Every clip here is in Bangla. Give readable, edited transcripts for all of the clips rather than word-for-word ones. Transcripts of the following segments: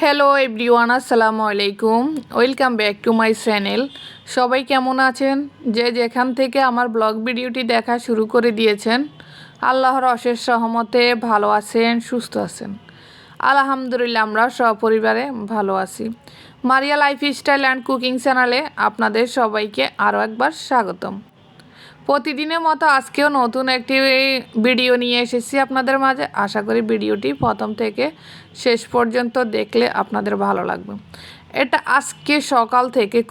হ্যালো এভরিওয়ান, আসসালামু আলাইকুম। Welcome back to my channel. সবাই কেমন আছেন? যে যেখান থেকে আমার ব্লগ ভিডিওটি দেখা শুরু করে দিয়েছেন, আল্লাহর অশেষ রহমতে ভালো আছেন, সুস্থ আছেন। আলহামদুলিল্লাহ, আমরা সপরিবারে ভালো আছি। মারিয়া লাইফস্টাইল অ্যান্ড কুকিং চ্যানেলে আপনাদের সবাইকে আরও একবার স্বাগতম। প্রতিদিনের মতো আজকেও নতুন একটি ভিডিও নিয়ে এসেছি আপনাদের মাঝে। আশা করি ভিডিওটি প্রথম থেকে শেষ পর্যন্ত দেখলে আপনাদের ভালো লাগবে। এটা আজকে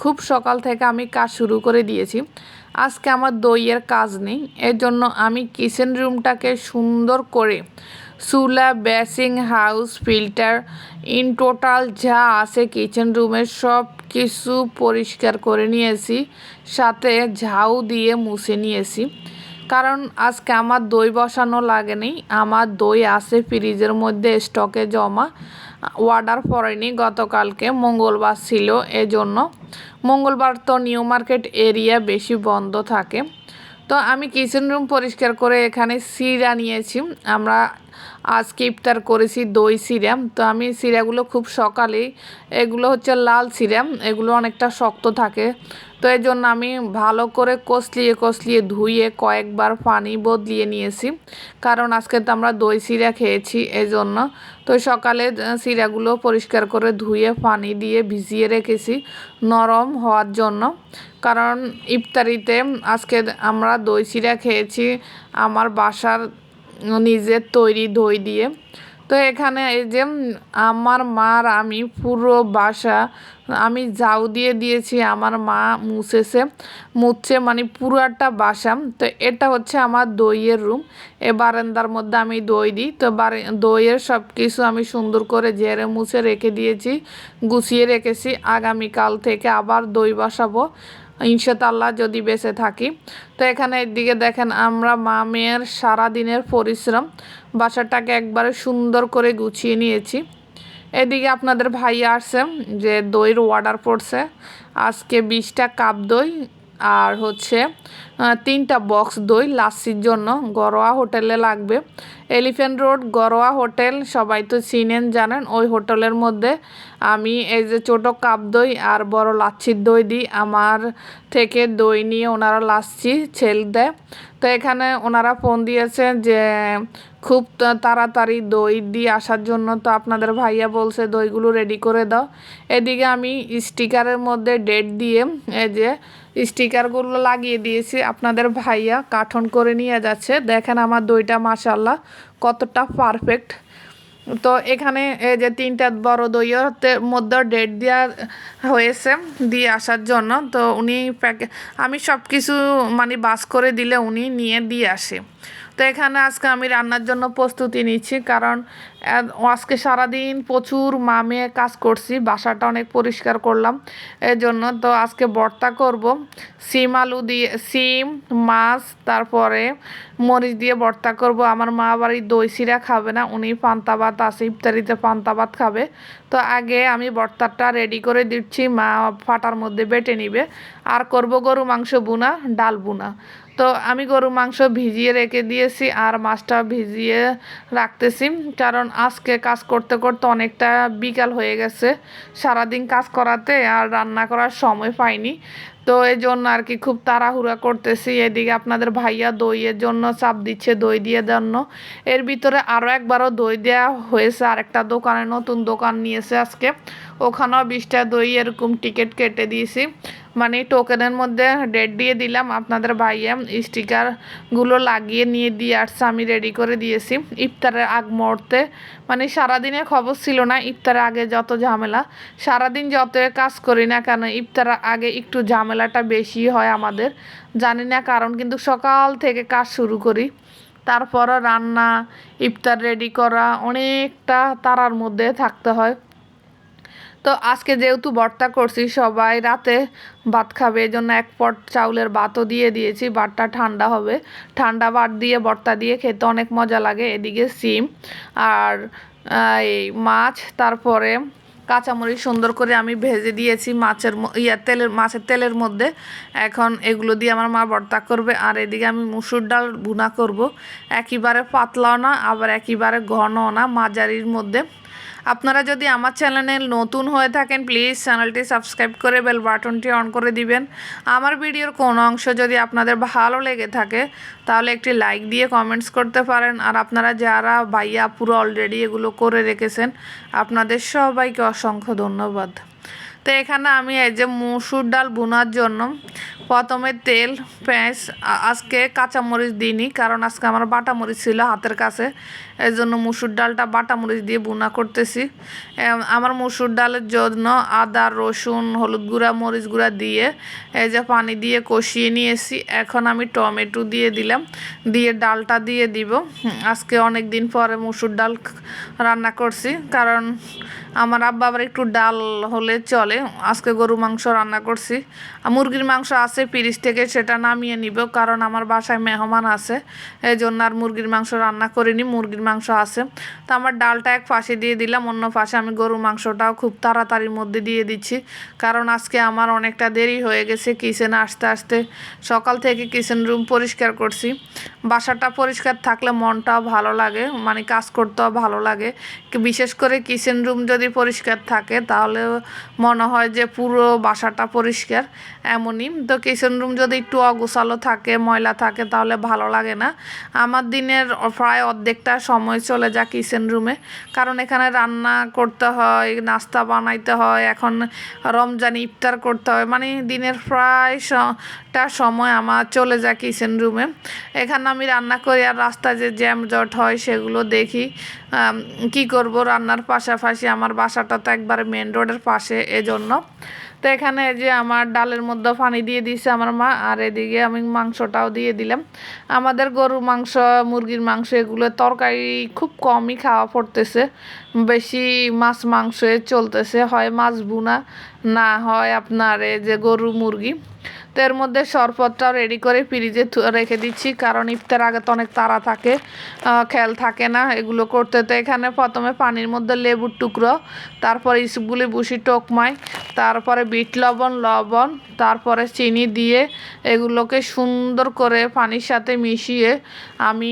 খুব সকাল থেকে আমি কাজ শুরু করে দিয়েছি। আজকে আমার দইয়ের কাজ নেই, এর জন্য আমি কিচেন রুমটাকে সুন্দর করে চুলা, basin, house, filter, in total যা আছে কিচেন রুমের সব কিছু পরিষ্কার করে নিয়েছি, সাথে ঝাউ দিয়ে মুছে নিয়েছি। কারণ আজকে আমার দই বসানো লাগেনি, আমার দই আছে ফ্রিজের মধ্যে স্টকে জমা, অর্ডার পড়েনি। গতকালকে মঙ্গলবার ছিল, এজন্য মঙ্গলবার তো নিউ মার্কেট এরিয়া বেশি বন্ধ থাকে। তো আমি কিচেন রুম পরিষ্কার করে এখানে সিরা নিয়েছি। আমরা আজকে ইফতার করেছি দই সিরা। তো আমি সিরাগুলো খুব সকালেই, এগুলো হচ্ছে লাল সিরা, এগুলো অনেকটা শক্ত থাকে। তো এই জন্য আমি ভালো করে কষলিয়ে ধুয়ে কয়েকবার পানি বদলিয়ে নিয়েছি, কারণ আজকে তো আমরা দই সিরা খেয়েছি এই জন্য। তো সকালে সিরাগুলো পরিষ্কার করে ধুয়ে পানি দিয়ে ভিজিয়ে রেখেছি নরম হওয়ার জন্য, কারণ ইফতারিতে আজকে আমরা দই সিরা খেয়েছি আমার বাসার নিজের তৈরি দই দিয়ে। তো এখানে এই যে আমার মার আমি পুরো বাসা আমি ঝাউ দিয়ে দিয়েছি, আমার মা মুছছে মানে পুরো একটা বাসা। তো এটা হচ্ছে আমার দইয়ের রুম। এ বারান্দার মধ্যে আমি দই দিই। তো দইয়ের সব কিছু আমি সুন্দর করে ঝেড়ে মুছে রেখে দিয়েছি, গুছিয়ে রেখেছি। আগামীকাল থেকে আবার দই বসাবো ইনশাআল্লাহ, যদি বেঁচে থাকি। তো এখানে এদিকে দেখেন আমরা মা মেয়ের সারাদিনের পরিশ্রম, বাসাটাকে একবারে সুন্দর করে গুছিয়ে নিয়েছি। এদিকে আপনাদের ভাইয়া আসছে যে দইয়ের অর্ডার পড়ছে, আজকে 20টা কাপ দই আর হচ্ছে 3টা বক্স দই লাচ্ছির জন্য ঘরোয়া হোটেলে লাগবে। এলিফ্যান্ট রোড ঘরোয়া হোটেল সবাই তো চিনেন, জানেন। ওই হোটেলের মধ্যে আমি এই যে ছোটো কাপ দই আর বড় লাচ্ছির দই দিই। আমার থেকে দই নিয়ে ওনারা লাচ্ছি ছেল দেয়। তো এখানে ওনারা ফোন দিয়েছে যে খুব তাড়াতাড়ি দই দিয়ে আসার জন্য। তো আপনাদের ভাইয়া বলছে দইগুলো রেডি করে দাও। এদিকে আমি স্টিকারের মধ্যে ডেট দিয়ে এই যে স্টিকারগুলো লাগিয়ে দিয়েছি। আপনাদের ভাইয়া কার্টন করে নিয়ে যাচ্ছে। দেখেন আমার দইটা মাশাআল্লাহ কতটা পারফেক্ট। তো এখানে এই যে 3টা বড় দইয়ের মধ্যে ডেট দেওয়া হয়েছে দিয়ে আসার জন্য। তো উনি আমি সব কিছু মানে বাস করে দিলে উনি নিয়ে দিয়ে আসে। তো এখানে আজকে আমি রান্নার জন্য প্রস্তুতি নিচ্ছি, কারণ আজকে সারাদিন প্রচুর মামে কাজ করছি, বাসাটা অনেক পরিষ্কার করলাম এর জন্য। তো আজকে ভর্তা করব সিম আলু দিয়ে, সিম মাছ তারপরে মরিচ দিয়ে ভর্তা করব। আমার মা বাড়ির দই সিরা খাবে না, উনি পান্তা ভাত আছে, ইফতারিতে পান্তা ভাত খাবে। তো আগে আমি ভর্তাটা রেডি করে দিচ্ছি, মা ফাটার মধ্যে বেটে নিবে। আর করব গরু মাংস বুনা, ডাল বুনা। তো আমি গরু মাংস ভিজিয়ে রেখে দিয়েছি আর মাছটা ভিজিয়ে রাখতেছি, কারণ আজকে কাজ করতে করতে অনেকটা বিকাল হয়ে গেছে। সারাদিন কাজ করাতে আর রান্না করার সময় পাইনি। তো এই জন্য আর কি খুব তাড়াহুড়া করতেছি। এদিকে আপনাদের ভাইয়া দইয়ের জন্য চাপ দিচ্ছে, দই দিয়ে জন্য। এর ভিতরে আরও একবারও দই দেওয়া হয়েছে, আরেকটা দোকানে নতুন দোকান নিয়েছে আজকে, ওখানেও 20টা দই এরকম টিকিট কেটে দিয়েছি, মানে টোকেনের মধ্যে ডেট দিয়ে দিলাম। আপনাদের ভাইয়া স্টিকারগুলো লাগিয়ে নিয়ে দিয়ে আসছে, আমি রেডি করে দিয়েছি ইফতারের আগ মুহূর্তে। মানে সারাদিনের খবর ছিল না, ইফতারের আগে যত ঝামেলা, সারাদিন যত কাজ করি না কেন ইফতারের আগে একটু ঝামেলাটা বেশি হয় আমাদের, জানি না কারণ, কিন্তু সকাল থেকে কাজ শুরু করি, তারপরও রান্না ইফতার রেডি করা অনেকটা তাড়ার মধ্যে থাকতে হয়। তো আজকে যেহেতু ভর্তা করছি, সবাই রাতে ভাত খাবে, এই জন্য 1 পট চাউলের ভাতও দিয়ে দিয়েছি, ভাতটা ঠান্ডা হবে। ঠান্ডা ভাত দিয়ে ভর্তা দিয়ে খেতে অনেক মজা লাগে। এদিকে সিম আর এই মাছ, তারপরে কাঁচামরিচ সুন্দর করে আমি ভেজে দিয়েছি মাছের তেলের মধ্যে। এখন এগুলো দিয়ে আমার মা ভর্তা করবে। আর এদিকে আমি মুসুর ডাল ভুনা করব, একেবারে পাতলাও না আবার একেবারে ঘনও না, মাঝারির মধ্যে। আপনারা যদি আমার চ্যানেলে নতুন হয়ে থাকেন প্লিজ চ্যানেলটি সাবস্ক্রাইব করে বেল বাটনটি অন করে দিবেন। আমার ভিডিওর কোনো অংশ যদি আপনাদের ভালো লেগে থাকে তাহলে একটি লাইক দিয়ে কমেন্টস করতে পারেন। আর আপনারা যারা ভাইয়া পুরো অলরেডি এগুলো করে রেখেছেন আপনাদের সবাইকে অসংখ্য ধন্যবাদ। তো এখানে আমি এই যে মসুর ডাল বোনার জন্য প্রথমে তেল পেঁয়াজ, আজকে কাঁচামরিচ দিইনি কারণ আজকে আমার বাটা মরিচ ছিল হাতের কাছে, এই জন্য মসুর ডালটা বাটা মরিচ দিয়ে বোনা করতেছি। আমার মসুর ডালের জন্য আদা রসুন হলুদ গুঁড়া মরিচ গুঁড়া দিয়ে এই যে পানি দিয়ে কষিয়ে নিয়েছি। এখন আমি টমেটো দিয়ে দিলাম, দিয়ে ডালটা দিয়ে দিব। আজকে অনেক দিন পরে মসুর ডাল রান্না করছি কারণ আমার আব্বা আবার একটু ডাল হলে চলে। আজকে গরু মাংস রান্না করছি, মুরগির মাংস আছে ফ্রিজ থেকে, সেটা নামিয়ে নিব কারণ আমার বাসায় মেহমান আছে, এই জন্য আর মুরগির মাংস রান্না করিনি, মুরগির মাংস আছে। তো আমার ডালটা এক পাশে দিয়ে দিলাম, অন্য পাশে আমি গরু মাংসটাও খুব তাড়াতাড়ির মধ্যে দিয়ে দিচ্ছি কারণ আজকে আমার অনেকটা দেরি হয়ে গেছে কিচেনে আসতে আসতে। সকাল থেকে কিচেন রুম পরিষ্কার করছি। বাসাটা পরিষ্কার থাকলে মনটাও ভালো লাগে, মানে কাজ করতেও ভালো লাগে। বিশেষ করে কিচেন রুম যদি পরিষ্কার থাকে তাহলে মনে হয় যে পুরো বাসাটা পরিষ্কার, এমনই। তো কিচেন রুম যদি একটু অগোছালো থাকে ময়লা থাকে তাহলে ভালো লাগে না। আমার দিনের প্রায় অর্ধেকটা সময় চলে যায় কিচেন রুমে, কারণ এখানে রান্না করতে হয়, নাস্তা বানাইতে হয়, এখন রমজান ইফতার করতে হয়, মানে দিনের প্রায়টা সময় আমার চলে যায় কিচেন রুমে। এখানে আমি রান্না করি আর রাস্তায় যে জ্যাম জট হয় সেগুলো দেখি। কি করব, রান্নার পাশাপাশি আমার বাসাটা তো একবারে মেন রোডের পাশে, এজন্য। তো এখানে যে আমার ডালের মধ্যে পানি দিয়ে দিয়েছে আমার মা, আর এদিকে আমি মাংসটাও দিয়ে দিলাম। আমাদের গরু মাংস মুরগির মাংস এগুলো তরকারি খুব কমই খাওয়া পড়তেছে, বেশি মাছ মাংস চলতেছে, হয় মাছ ভুনা না হয় আপনার এই যে গরু মুরগি। তো এর মধ্যে শরবতটাও রেডি করে ফ্রিজে রেখে দিচ্ছি কারণ ইফতার আগে তো অনেক তাড়া থাকে, খেয়াল থাকে না এগুলো করতে। তো এখানে প্রথমে পানির মধ্যে লেবুর টুকরো, তারপরে ইসবগুলি বুসি টোকমাই, তারপরে বিট লবণ, তারপরে চিনি দিয়ে এগুলোকে সুন্দর করে পানির সাথে মিশিয়ে আমি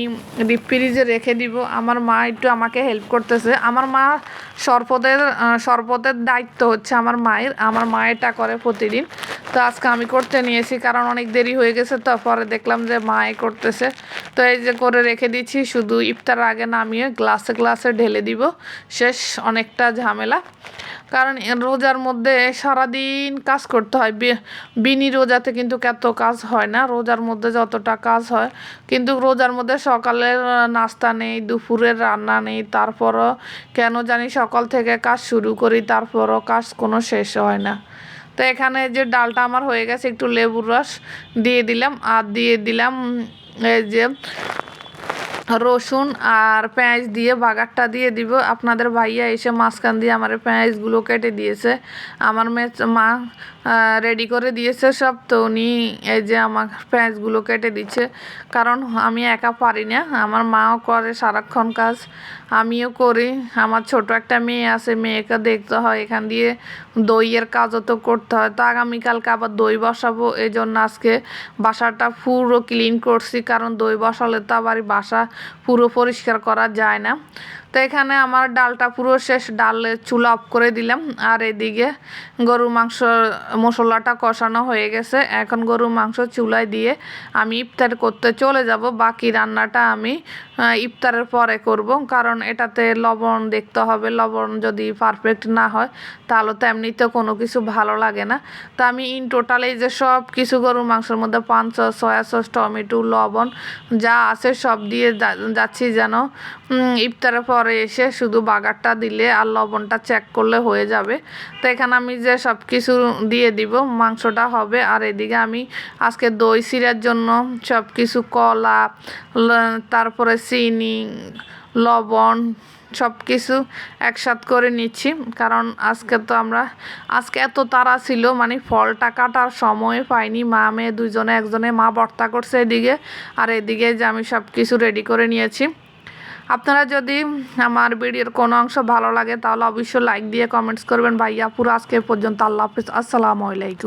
ডিপ ফ্রিজে রেখে দিব। আমার মা একটু আমাকে হেল্প করতেছে। আমার মা শরবতের দায়িত্ব হচ্ছে আমার মায়ের, আমার মা এটা করে প্রতিদিন। তো আজকে আমি করতে নিয়েছি কারণ অনেক দেরি হয়ে গেছে, তো পরে দেখলাম যে মায়ে করতেছে। তো এই যে করে রেখে দিচ্ছি, শুধু ইফতার আগে নামিয়ে গ্লাসে ঢেলে দিব, শেষ অনেকটা ঝামেলা। কারণ রোজার মধ্যে সারাদিন কাজ করতে হয়, বিনি রোজাতে কিন্তু এত কাজ হয় না, রোজার মধ্যে যতটা কাজ হয়। কিন্তু রোজার মধ্যে সকালের নাস্তা নেই, দুপুরের রান্না নেই, তারপরও কেন জানি সকাল থেকে কাজ শুরু করি তারপরও কাজ কোনো শেষ হয় না। তো এখানে যে ডালটা আমার হয়ে গেছে, একটু লেবুর রস দিয়ে দিলাম, আর দিয়ে দিলাম এই যে রসুন আর পেঁয়াজ দিয়ে বাগারটা দিয়ে দিব। আপনাদের ভাইয়া এসে মাঝখান দিয়ে আমার পেঁয়াজগুলো কেটে দিয়েছে, আমার মা রেডি করে দিয়েছে সব। তো উনি এই যে আমার পেঁয়াজগুলো কেটে দিচ্ছে কারণ আমি একা পারি না, আমার মাও করে সারাক্ষণ কাজ, আমিও করি। আমার ছোট একটা মেয়ে আছে, মেয়েকে দেখতে হয়, এখান দিয়ে দইয়ের কাজও তো করতে হয়। তো আগামীকালকে আবার দই বসাবো, এই জন্য আজকে বাসাটা পুরো ক্লিন করছি কারণ দই বসালে তো আবার বাসা পুরো পরিষ্কার করা যায় না। তো এখানে আমার ডালটা পুরো শেষ, ডালের চুলা অফ করে দিলাম। আর এদিকে গরু মাংস মশলাটা কষানো হয়ে গেছে, এখন গরু মাংস চুলায় দিয়ে আমি ইফতার করতে চলে যাব। বাকি রান্নাটা আমি ইফতারের পরে করব কারণ এটাতে লবণ দেখতে হবে, লবণ যদি পারফেক্ট না হয় তাহলে তো এমনিতেও কোনো কিছু ভালো লাগে না। তো আমি ইন টোটাল এই যে সব কিছু গরু মাংসের মধ্যে পান সস সয়া সস টমেটো লবণ যা আছে সব দিয়ে যাচ্ছি, যেন ইফতারের পরে এসে শুধু বাগারটা দিলে আর লবণটা চেক করলে হয়ে যাবে। তো এখানে আমি যে সব কিছু দিয়ে দিব, মাংসটা হবে। আর এদিকে আমি আজকে দই চিড়ার জন্য সব কিছু কলা, তারপরে চিনি লবণ সব কিছু একসাথে করে নিচ্ছি কারণ আজকে এত তাড়া ছিল, মানে ফলটা কাটার সময় পাইনি। মা মেয়ে দুজনে, একজনে মা ভর্তা করছে এদিকে, আর এদিকে যে আমি সব কিছু রেডি করে নিয়েছি। আপনারা যদি আমার ভিডিওর কোনো অংশ ভালো লাগে তাহলে অবশ্যই লাইক দিয়ে কমেন্টস করবেন। ভাইয়া পুরো আজকে পর্যন্ত, আল্লাহ হাফিজ, আসসালামু আলাইকুম।